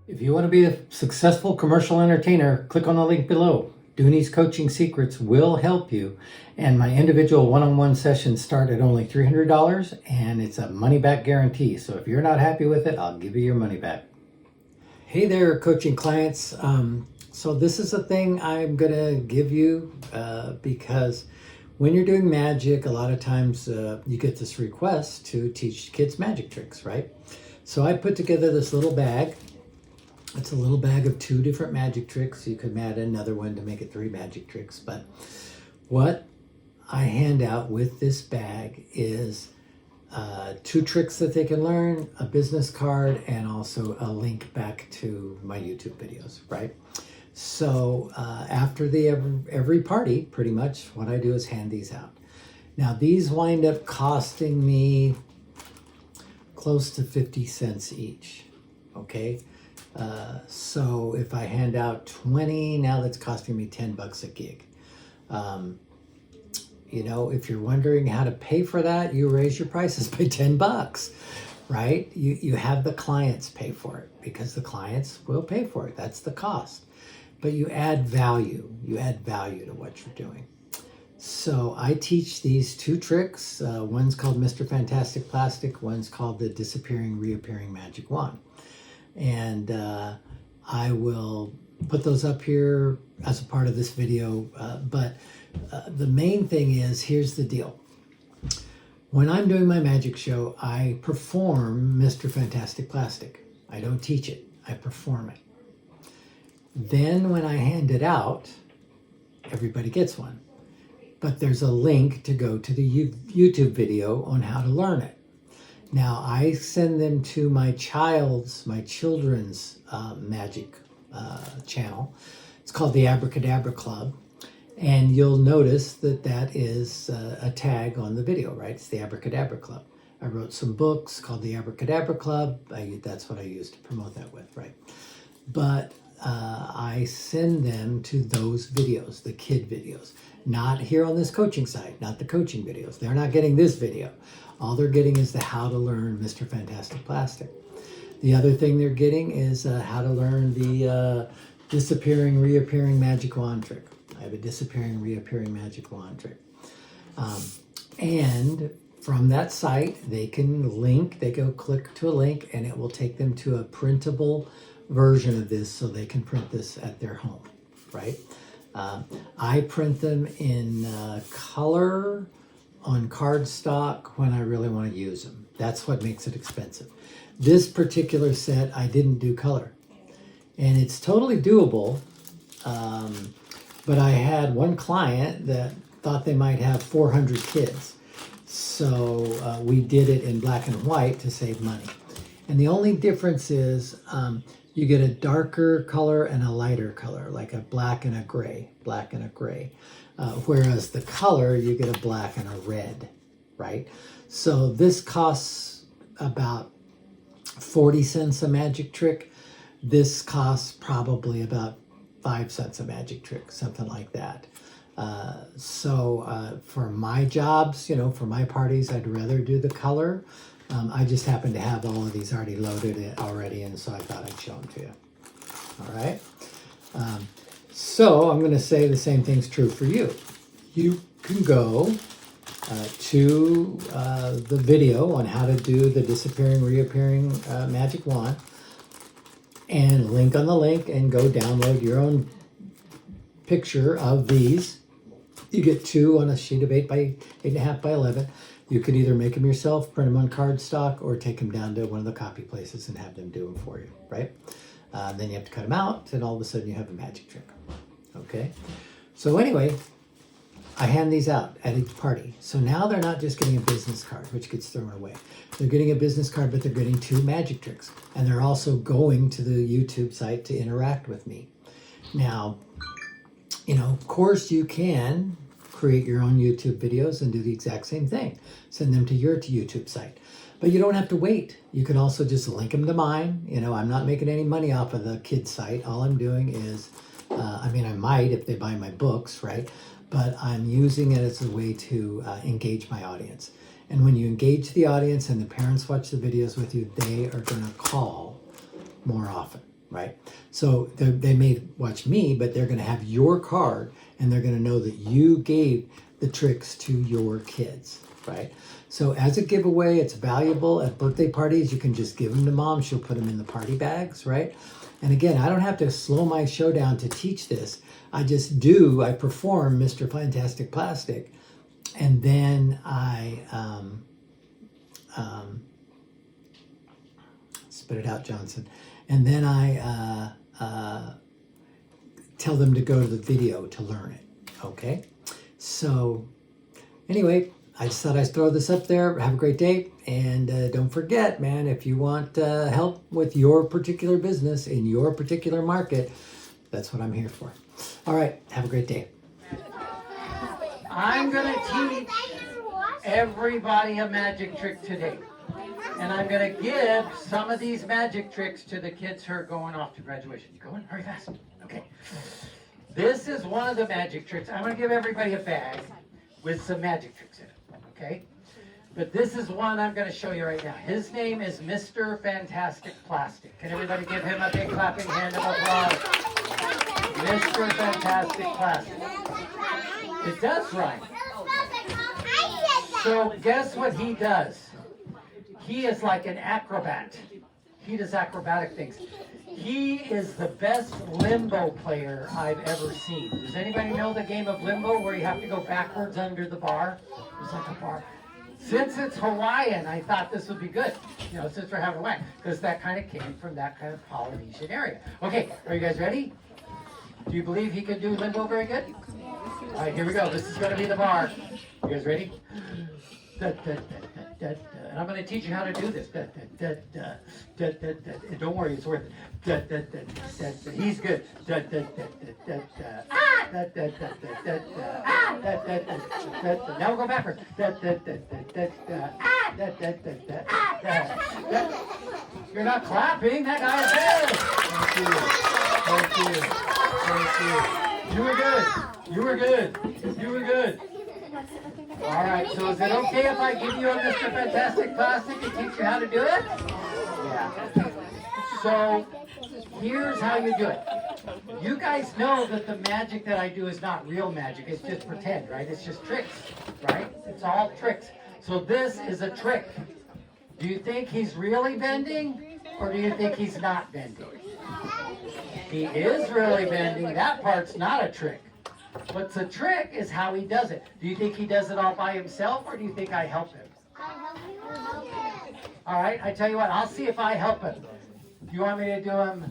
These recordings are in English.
If you want to be a successful commercial entertainer, click on the link below. Dooney's Coaching Secrets will help you, and my individual one-on-one sessions start at only $300, and it's a money-back guarantee. So if you're not happy with it, I'll give you your money back. Hey there, coaching clients. So this is a thing I'm going to give you because when you're doing magic, a lot of times you get this request to teach kids magic tricks, right? So I put together this little bag. It's a little bag of 2 different magic tricks. You could add another one to make it 3 magic tricks. But what I hand out with this bag is 2 tricks that they can learn, a business card, and also a link back to my YouTube videos, right? So after every party, pretty much what I do is hand these out. Now these wind up costing me close to 50 cents each, okay? So if I hand out 20, now that's costing me 10 bucks a gig. You know, if you're wondering how to pay for that, you raise your prices by 10 bucks, right? You have the clients pay for it because the clients will pay for it. That's the cost. But you add value. You add value to what you're doing. So I teach these 2 tricks. One's called Mr. Fantastic Plastic. One's called the Disappearing, Reappearing Magic Wand. And I will put those up here as a part of this video. But the main thing is, here's the deal. When I'm doing my magic show, I perform Mr. Fantastic Plastic. I don't teach it. I perform it. Then when I hand it out, everybody gets one. But there's a link to go to the YouTube video on how to learn it. Now I send them to my children's magic channel. It's called the Abracadabra Club. And you'll notice that that is a tag on the video, right? It's the Abracadabra Club. I wrote some books called the Abracadabra Club. That's what I use to promote that with, right? But I send them to those videos, the kid videos. Not here on this coaching site, not the coaching videos. They're not getting this video. All they're getting is the how to learn Mr. Fantastic Plastic. The other thing they're getting is how to learn the disappearing, reappearing magic wand trick. I have a disappearing, reappearing magic wand trick. And from that site, they can go click to a link, and it will take them to a printable version of this so they can print this at their home, right? I print them in color on cardstock when I really want to use them. That's what makes it expensive. This particular set, I didn't do color. And it's totally doable, but I had one client that thought they might have 400 kids. So we did it in black and white to save money. And the only difference is you get a darker color and a lighter color, like a black and a gray, whereas the color, you get a black and a red, right? So this costs about 40 cents a magic trick. This costs probably about 5 cents a magic trick, something like that. So for my jobs, you know, for my parties, I'd rather do the color. I just happen to have all of these already loaded and so I thought I'd show them to you. All right. So I'm going to say the same thing's true for you. You can go to the video on how to do the disappearing, reappearing magic wand, and link on the link and go download your own picture of these. You get 2 on a sheet of 8.5 by 11. You can either make them yourself, print them on cardstock, or take them down to one of the copy places and have them do them for you, right? Then you have to cut them out, and all of a sudden you have a magic trick, okay? So anyway, I hand these out at each party. So now they're not just getting a business card, which gets thrown away. They're getting a business card, but they're getting 2 magic tricks. And they're also going to the YouTube site to interact with me. Now, you know, of course you can create your own YouTube videos and do the exact same thing. Send them to your YouTube site. But you don't have to wait. You can also just link them to mine. You know, I'm not making any money off of the kid site. All I'm doing is, I might if they buy my books, right? But I'm using it as a way to engage my audience. And when you engage the audience and the parents watch the videos with you, they are going to call more often. right? So they may watch me, but they're going to have your card, and they're going to know that you gave the tricks to your kids, right? So as a giveaway, it's valuable. At birthday parties, you can just give them to mom. She'll put them in the party bags, right? And again, I don't have to slow my show down to teach this. I perform Mr. Fantastic Plastic, and then I spit it out, Johnson. And then I tell them to go to the video to learn it, okay? So anyway, I just thought I'd throw this up there. Have a great day. And don't forget, man, if you want help with your particular business in your particular market, that's what I'm here for. All right, have a great day. I'm going to teach everybody a magic trick today. And I'm going to give some of these magic tricks to the kids who are going off to graduation. You going? Hurry fast. Okay. This is one of the magic tricks. I'm going to give everybody a bag with some magic tricks in it. Okay? But this is one I'm going to show you right now. His name is Mr. Fantastic Plastic. Can everybody give him a big clapping hand of applause? Mr. Fantastic Plastic. It does rhyme. So guess what he does? He is like an acrobat. He does acrobatic things. He is the best limbo player I've ever seen. Does anybody know the game of limbo where you have to go backwards under the bar? It's like a bar. Since it's Hawaiian, I thought this would be good. You know, since we're having Hawaiian, because that kind of came from that kind of Polynesian area. Okay, are you guys ready? Do you believe he can do limbo very good? All right, here we go. This is going to be the bar. You guys ready? And I'm going to teach you how to do this. Don't worry, it's worth it. He's good. Now we'll go backwards. You're not clapping. That guy is good. Thank you. You were good. You were good. You were good. All right, so is it okay if I give you a Mr. Fantastic Plastic and teach you how to do it? Yeah. So here's how you do it. You guys know that the magic that I do is not real magic. It's just pretend, right? It's just tricks, right? It's all tricks. So this is a trick. Do you think he's really bending, or do you think he's not bending? He is really bending. That part's not a trick. What's a trick is how he does it. Do you think he does it all by himself, or do you think I help him? All right, I tell you what, I'll see if I help him. Do you want me to do him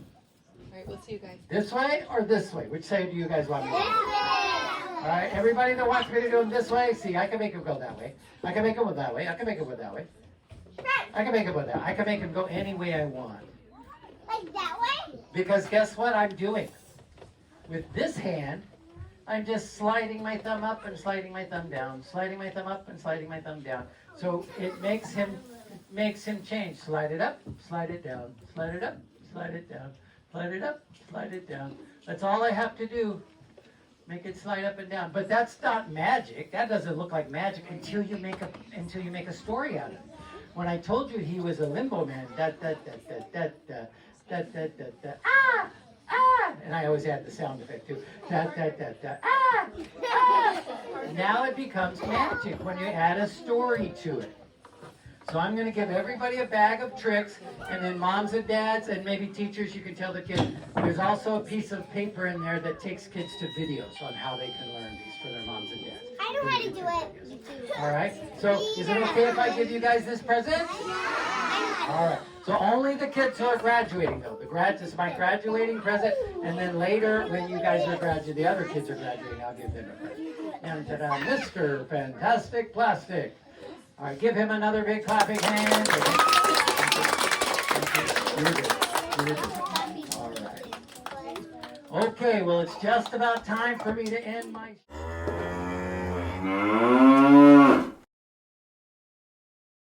We'll see you guys. this way or this way? Which side do you guys want me to do? All right, everybody that wants me to do him this way, see, I can make him go that way. I can make him go that way. I can make him go that way. I can make him go that way. I can make him go any way I want. Like that way? Because guess what I'm doing? With this hand, I'm just sliding my thumb up and sliding my thumb down, sliding my thumb up and sliding my thumb down. So it makes him change. Slide it up, slide it down, slide it up, slide it down, slide it up, slide it down. That's all I have to do. Make it slide up and down. But that's not magic. That doesn't look like magic until you make a story out of it. When I told you he was a limbo man, and I always add the sound effect too. Now it becomes magic when you add a story to it. So I'm going to give everybody a bag of tricks, and then moms and dads and maybe teachers, you can tell the kids. There's also a piece of paper in there that takes kids to videos on how they can learn these for their moms and dads. I know how to do it. All right. So is it okay if I give you guys this present? All right. So only the kids who are graduating, though. This is my graduating present, and then later, when you guys are graduating, the other kids are graduating, I'll give them a present. And ta-da, Mr. Fantastic Plastic. All right, give him another big clapping hand. You're good. You're good. All right. Okay, well, it's just about time for me to end my...